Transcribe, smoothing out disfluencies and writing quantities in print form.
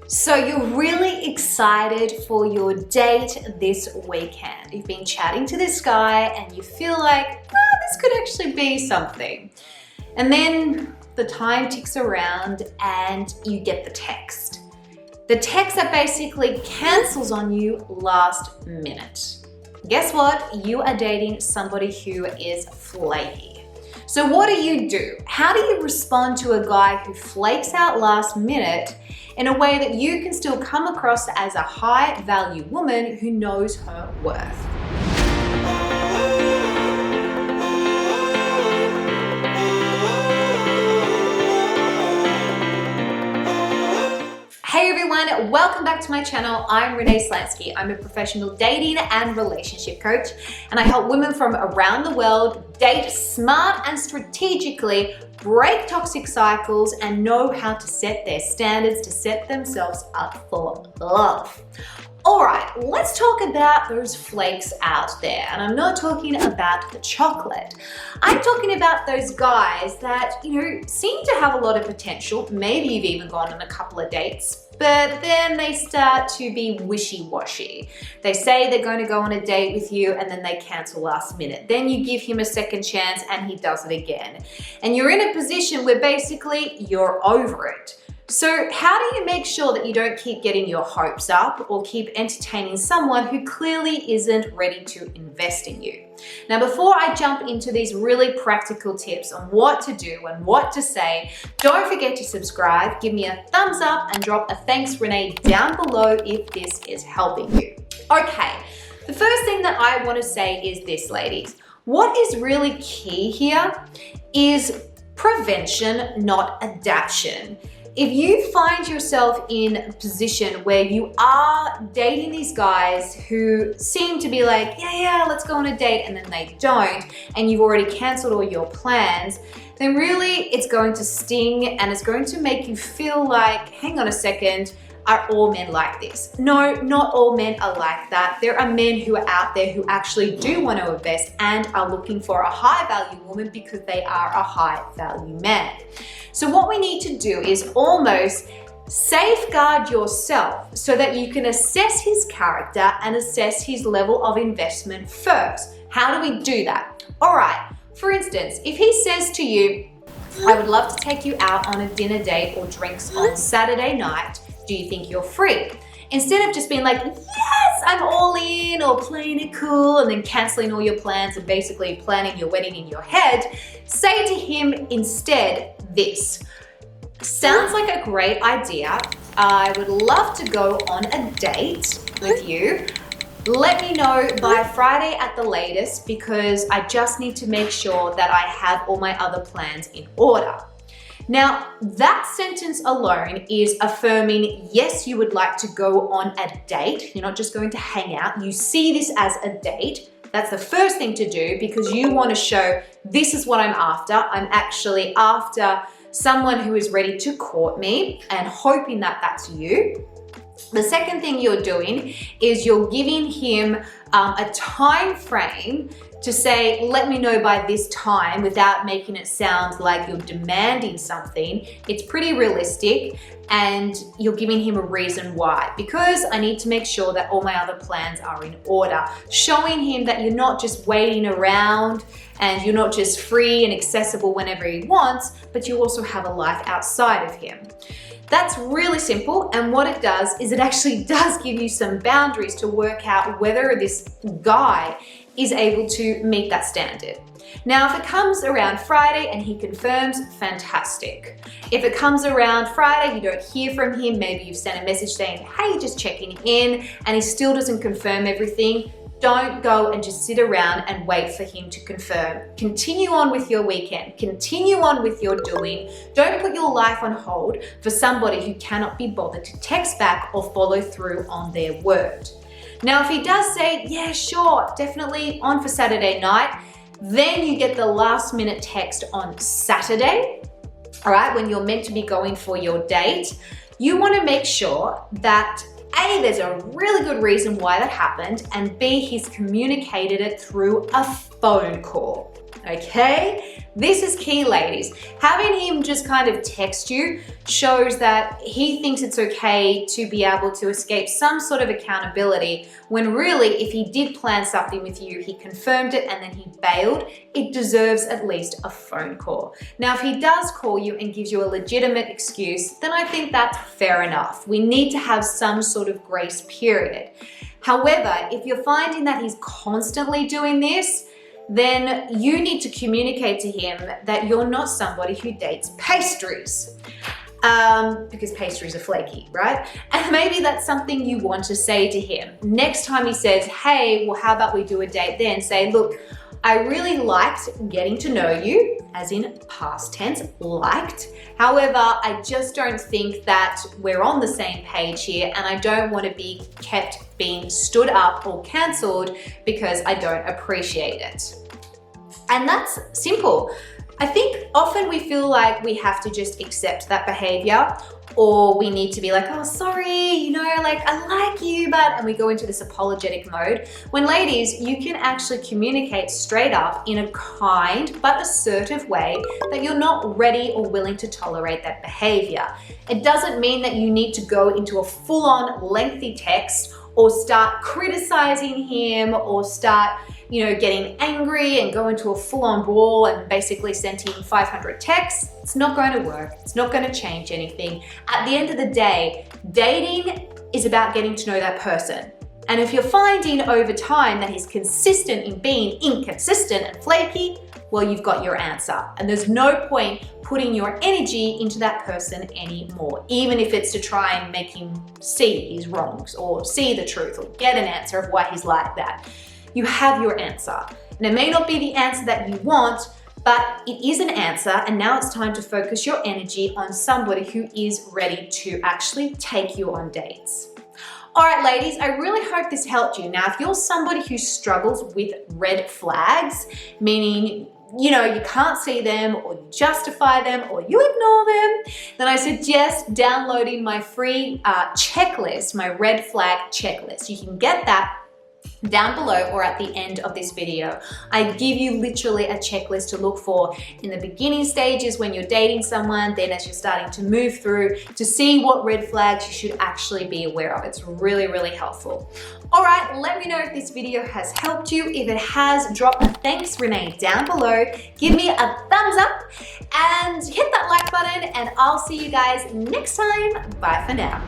So you're really excited for your date this weekend. You've been chatting to this guy and you feel like, this could actually be something. And then the time ticks around and you get the text. The text that basically cancels on you last minute. Guess what? You are dating somebody who is flaky. So what do? How do you respond to a guy who flakes out last minute in a way that you can still come across as a high value woman who knows her worth? Hey everyone, welcome back to my channel. I'm Renee Slansky. I'm a professional dating and relationship coach, and I help women from around the world date smart and strategically, break toxic cycles, and know how to set their standards to set themselves up for love. All right, let's talk about those flakes out there. And I'm not talking about the chocolate. I'm talking about those guys that, seem to have a lot of potential. Maybe you've even gone on a couple of dates, but then they start to be wishy-washy. They say they're going to go on a date with you and then they cancel last minute. Then you give him a second chance and he does it again. And you're in a position where basically you're over it. So how do you make sure that you don't keep getting your hopes up or keep entertaining someone who clearly isn't ready to invest in you? Now, before I jump into these really practical tips on what to do and what to say, don't forget to subscribe, give me a thumbs up, and drop a thanks Renee down below if this is helping you. Okay, the first thing that I want to say is this, ladies. What is really key here is prevention, not adaption. If you find yourself in a position where you are dating these guys who seem to be like, yeah, let's go on a date, and then they don't, and you've already canceled all your plans, then really it's going to sting and it's going to make you feel like, hang on a second, are all men like this? No, not all men are like that. There are men who are out there who actually do want to invest and are looking for a high value woman because they are a high value man. So what we need to do is almost safeguard yourself so that you can assess his character and assess his level of investment first. How do we do that? All right, for instance, if he says to you, I would love to take you out on a dinner date or drinks on Saturday night, do you think you're free? Instead of just being like, yes, I'm all in, or playing it cool and then canceling all your plans and basically planning your wedding in your head, say to him instead this. Sounds like a great idea. I would love to go on a date with you. Let me know by Friday at the latest because I just need to make sure that I have all my other plans in order. Now, that sentence alone is affirming, yes, you would like to go on a date. You're not just going to hang out. You see this as a date. That's the first thing to do because you want to show this is what I'm after. I'm actually after someone who is ready to court me and hoping that that's you. The second thing you're doing is you're giving him a time frame to say, let me know by this time without making it sound like you're demanding something. It's pretty realistic and you're giving him a reason why. Because I need to make sure that all my other plans are in order. Showing him that you're not just waiting around and you're not just free and accessible whenever he wants, but you also have a life outside of him. That's really simple, and what it does is it actually does give you some boundaries to work out whether this guy is able to meet that standard. Now, if it comes around Friday and he confirms, fantastic. If it comes around Friday, you don't hear from him, maybe you've sent a message saying, hey, just checking in, and he still doesn't confirm everything, don't go and just sit around and wait for him to confirm. Continue on with your weekend. Continue on with your doing. Don't put your life on hold for somebody who cannot be bothered to text back or follow through on their word. Now, if he does say, yeah, sure, definitely on for Saturday night, then you get the last minute text on Saturday, all right, when you're meant to be going for your date. You want to make sure that A, there's a really good reason why that happened, and B, he's communicated it through a phone call. okay? This is key, ladies. Having him just kind of text you shows that he thinks it's okay to be able to escape some sort of accountability when really, if he did plan something with you, he confirmed it and then he bailed, it deserves at least a phone call. Now, if he does call you and gives you a legitimate excuse, then I think that's fair enough. We need to have some sort of grace period. However, if you're finding that he's constantly doing this, then you need to communicate to him that you're not somebody who dates pastries. Because pastries are flaky, right? And maybe that's something you want to say to him. Next time he says, hey, well, how about we do a date then? Say, look, I really liked getting to know you, as in past tense, liked. However, I just don't think that we're on the same page here, and I don't want to be kept being stood up or cancelled because I don't appreciate it. And that's simple. I think often we feel like we have to just accept that behavior, or we need to be like, oh, sorry, you know, like I like you, but, and we go into this apologetic mode. When ladies, you can actually communicate straight up in a kind but assertive way that you're not ready or willing to tolerate that behavior. It doesn't mean that you need to go into a full-on lengthy text or start criticizing him or start, you know, getting angry and go into a full-on brawl and basically send him 500 texts. It's not going to work. It's not going to change anything. At the end of the day, dating is about getting to know that person. And if you're finding over time that he's consistent in being inconsistent and flaky, well, you've got your answer. And there's no point putting your energy into that person anymore, even if it's to try and make him see his wrongs or see the truth or get an answer of why he's like that. You have your answer. And it may not be the answer that you want, but it is an answer, and now it's time to focus your energy on somebody who is ready to actually take you on dates. All right, ladies, I really hope this helped you. Now, if you're somebody who struggles with red flags, meaning, you know, you can't see them or you justify them or you ignore them, then I suggest downloading my free checklist, my red flag checklist. You can get that down below or at the end of this video. I give you literally a checklist to look for in the beginning stages when you're dating someone, then as you're starting to move through to see what red flags you should actually be aware of. It's really, really helpful. All right, let me know if this video has helped you. If it has, drop a thanks Renee down below. Give me a thumbs up and hit that like button, and I'll see you guys next time. Bye for now.